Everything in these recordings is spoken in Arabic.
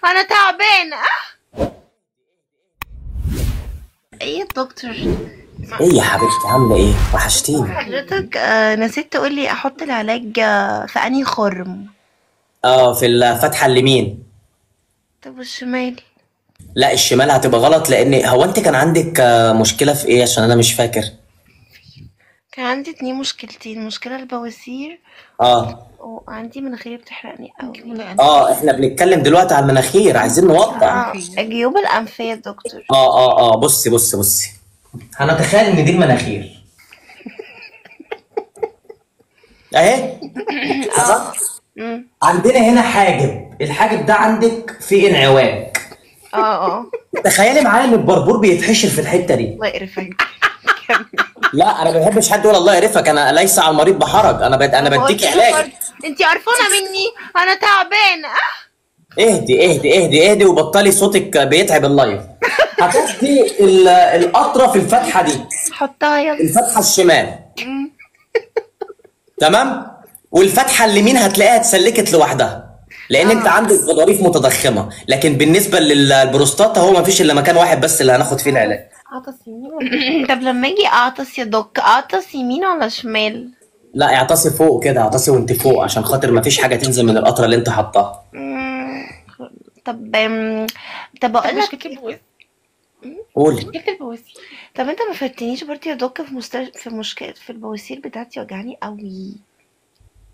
انا تعبانه. ايه يا دكتور؟ ايه يا حبيبتي عامله ايه؟ وحشتيني. حضرتك نسيت تقولي احط العلاج في انهي خرم؟ في الفتحه اليمين. طب والشمال؟ لا الشمال هتبقى غلط، لان هو انت كان عندك مشكله في ايه؟ عشان انا مش فاكر. كان عندي 2 مشكلتين، مشكله البواسير اه وعندي مناخيري بتحرقني قوي. احنا بنتكلم دلوقتي على المناخير، عايزين نوضح. الجيوب الانفيه يا دكتور. بصي هنتخيل ان دي المناخير اهي. تمام. عندنا هنا حاجب، الحاجب ده عندك فيه انعواج. اه تخيلي معايا ان البربور بيتحشر في الحته دي. الله يقرفك. لا انا ما بحبش حد يقول الله يقرفك، انا ليس على المريض بحرج، انا بديكي علاج. انتي قرفانه مني، انا تعبانه. اهدي وبطلي صوتك بيتعب اللايف. هتاخدي القطره في الفتحه دي، حطها يلا. الفتحه الشمال. تمام. والفتحه اليمين هتلاقيها اتسلكت لوحدها، لان انت عندك غضاريف متضخمه، لكن بالنسبه للبروستاتا هو ما فيش الا مكان واحد بس اللي هناخد فيه العلاج. اعطس يمين ولا طب لما اجي اعطس يا دك، اعطس يمين ولا شمال؟ لا اعطسي فوق كده، اعطسي وانت فوق عشان خاطر ما فيش حاجه تنزل من القطره اللي انت حطاها. طب طب اقول لك. قولي. طب انت ما فدتنيش برضه يا دك في مشكله في البواسير بتاعتي، وجعاني قوي.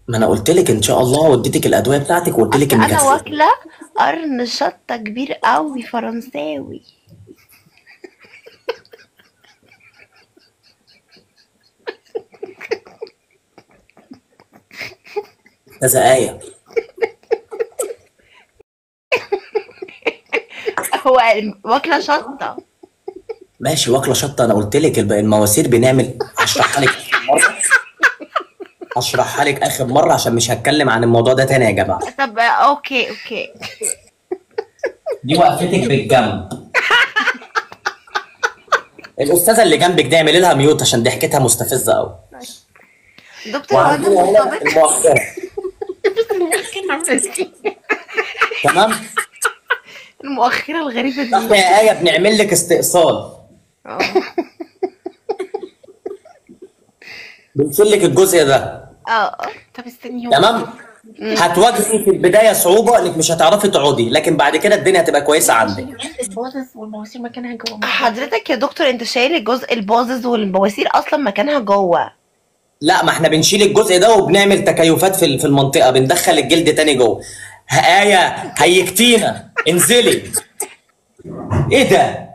ما انا قلت لك ان شاء الله وديتك الادويه بتاعتك وقلت لك انك انا واكله قرن شطه كبير قوي فرنساوي. كذا آية. هو واكله شطه. ماشي واكله شطه، انا قلت لك المواسير بنعمل. هشرحها لك اخر مره عشان مش هتكلم عن الموضوع ده تاني يا جماعه. طب اوكي. دي وقفتك بالجنب. الاستاذه اللي جنبك دي اعملي لها ميوت عشان ضحكتها مستفزه قوي. دكتور هو وعندنا هنا المؤخره. تمام. المؤخره الغريبه دي. احنا يا آية بنعمل لك استئصال. بنشيل لك الجزء ده. طب استني. تمام. هتواجهي في البدايه صعوبه انك مش هتعرفي تقعدي، لكن بعد كده الدنيا هتبقى كويسه عندك. البوزز والبواسير مكانها جوه. حضرتك يا دكتور انت شايل الجزء البوزز والبواسير اصلا مكانها جوه. لا ما احنا بنشيل الجزء ده وبنعمل تكيفات في المنطقه، بندخل الجلد تاني جوه. آية هيكتينا انزلي. ايه ده؟